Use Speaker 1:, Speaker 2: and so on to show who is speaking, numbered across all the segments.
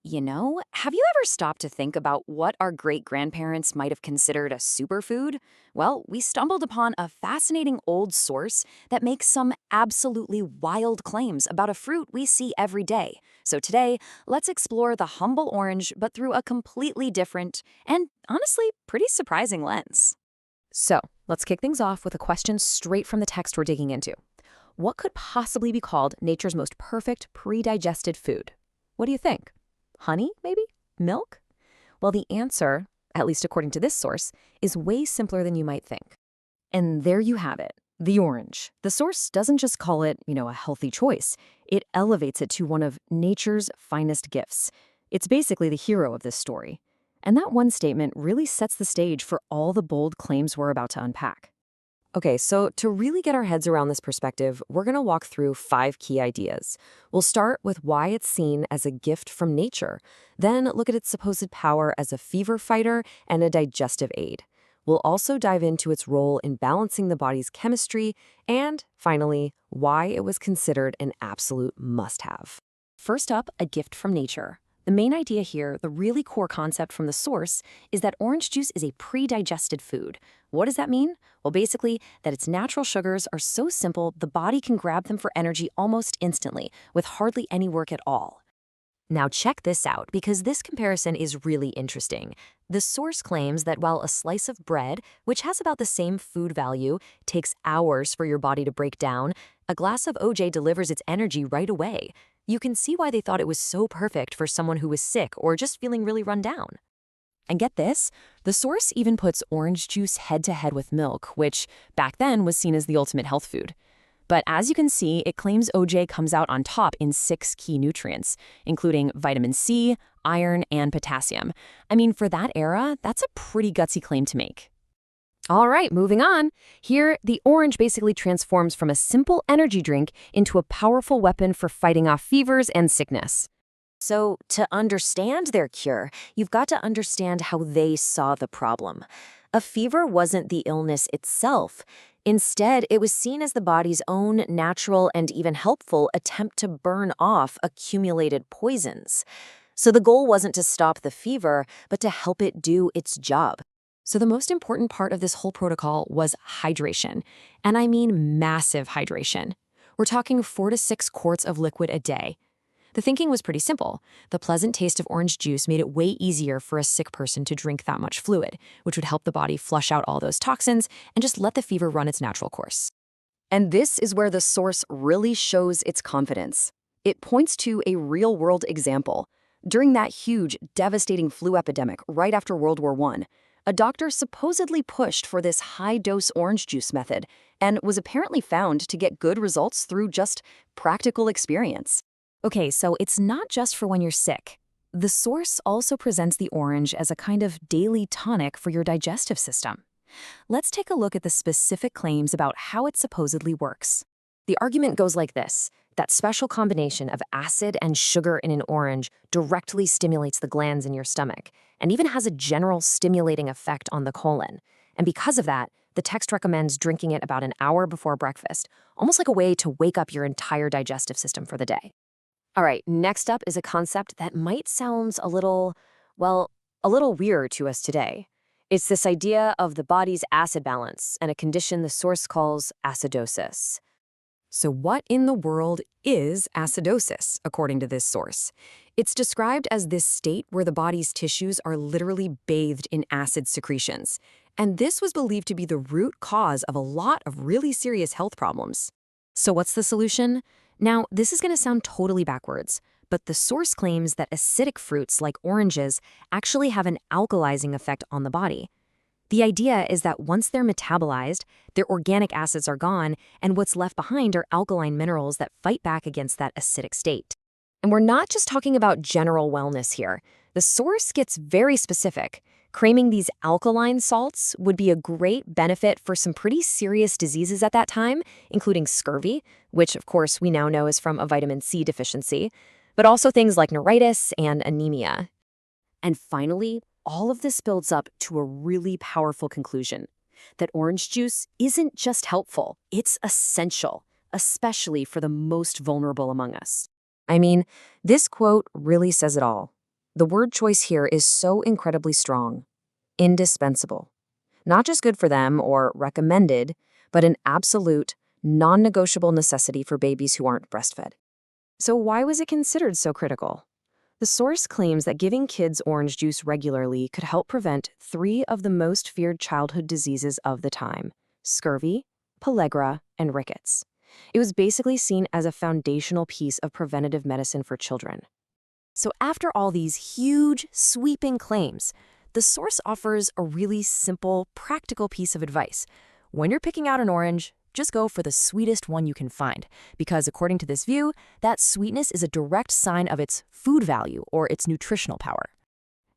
Speaker 1: Have you ever stopped to think about what our great-grandparents might have considered a superfood? Well, we stumbled upon a fascinating old source that makes some absolutely wild claims about a fruit we see every day. So today, let's explore the humble orange, but through a completely different and, honestly, pretty surprising lens. So, let's kick things off with a question straight from the text we're digging into. What could possibly be called nature's most perfect pre-digested food? What do you think? Honey, maybe? Milk? Well, the answer, at least according to this source, is way simpler than you might think. And there you have it, the orange. The source doesn't just call it, a healthy choice. It elevates it to one of nature's finest gifts. It's basically the hero of this story. And that one statement really sets the stage for all the bold claims we're about to unpack. Okay, so to really get our heads around this perspective, we're going to walk through 5 key ideas. We'll start with why it's seen as a gift from nature, then look at its supposed power as a fever fighter and a digestive aid. We'll also dive into its role in balancing the body's chemistry, and finally, why it was considered an absolute must-have. First up, a gift from nature. The main idea here, the really core concept from the source, is that orange juice is a pre-digested food. What does that mean? Well, basically, that its natural sugars are so simple the body can grab them for energy almost instantly, with hardly any work at all. Now check this out, because this comparison is really interesting. The source claims that while a slice of bread, which has about the same food value, takes hours for your body to break down, a glass of OJ delivers its energy right away. You can see why they thought it was so perfect for someone who was sick or just feeling really run down. And get this, the source even puts orange juice head-to-head with milk, which back then was seen as the ultimate health food. But as you can see, it claims OJ comes out on top in 6 key nutrients, including vitamin C, iron, and potassium. I mean, for that era, that's a pretty gutsy claim to make. All right, moving on. Here, the orange basically transforms from a simple energy drink into a powerful weapon for fighting off fevers and sickness. So, to understand their cure, you've got to understand how they saw the problem. A fever wasn't the illness itself. Instead, it was seen as the body's own natural and even helpful attempt to burn off accumulated poisons. So the goal wasn't to stop the fever, but to help it do its job. So the most important part of this whole protocol was hydration. And I mean massive hydration. We're talking 4 to 6 quarts of liquid a day. The thinking was pretty simple. The pleasant taste of orange juice made it way easier for a sick person to drink that much fluid, which would help the body flush out all those toxins and just let the fever run its natural course. And this is where the source really shows its confidence. It points to a real-world example. During that huge, devastating flu epidemic right after World War I, a doctor supposedly pushed for this high-dose orange juice method and was apparently found to get good results through just practical experience. Okay, so it's not just for when you're sick. The source also presents the orange as a kind of daily tonic for your digestive system. Let's take a look at the specific claims about how it supposedly works. The argument goes like this: that special combination of acid and sugar in an orange directly stimulates the glands in your stomach and even has a general stimulating effect on the colon. And because of that, the text recommends drinking it about an hour before breakfast, almost like a way to wake up your entire digestive system for the day. All right, next up is a concept that might sound a little weird to us today. It's this idea of the body's acid balance and a condition the source calls acidosis. So what in the world is acidosis, according to this source? It's described as this state where the body's tissues are literally bathed in acid secretions. And this was believed to be the root cause of a lot of really serious health problems. So what's the solution? Now, this is going to sound totally backwards, but the source claims that acidic fruits like oranges actually have an alkalizing effect on the body. The idea is that once they're metabolized, their organic acids are gone, and what's left behind are alkaline minerals that fight back against that acidic state. And we're not just talking about general wellness here. The source gets very specific, claiming these alkaline salts would be a great benefit for some pretty serious diseases at that time, including scurvy, which of course we now know is from a vitamin C deficiency, but also things like neuritis and anemia. And finally, all of this builds up to a really powerful conclusion, that orange juice isn't just helpful, it's essential, especially for the most vulnerable among us. I mean, this quote really says it all. The word choice here is so incredibly strong. Indispensable. Not just good for them or recommended, but an absolute, non-negotiable necessity for babies who aren't breastfed. So why was it considered so critical? The source claims that giving kids orange juice regularly could help prevent 3 of the most feared childhood diseases of the time: scurvy, pellagra, and rickets. It was basically seen as a foundational piece of preventative medicine for children. So after all these huge, sweeping claims, the source offers a really simple, practical piece of advice. When you're picking out an orange, just go for the sweetest one you can find, because according to this view, that sweetness is a direct sign of its food value or its nutritional power.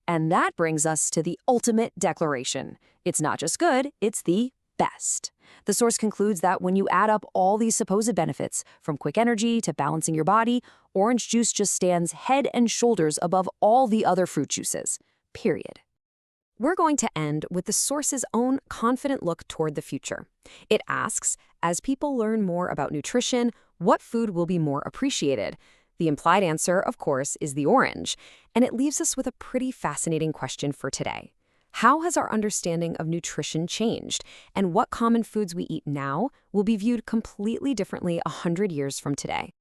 Speaker 1: And that brings us to the ultimate declaration. It's not just good, it's the best. The source concludes that when you add up all these supposed benefits, from quick energy to balancing your body, orange juice just stands head and shoulders above all the other fruit juices. Period. We're going to end with the source's own confident look toward the future. It asks, as people learn more about nutrition, what food will be more appreciated? The implied answer, of course, is the orange, and it leaves us with a pretty fascinating question for today. How has our understanding of nutrition changed, and what common foods we eat now will be viewed completely differently 100 years from today?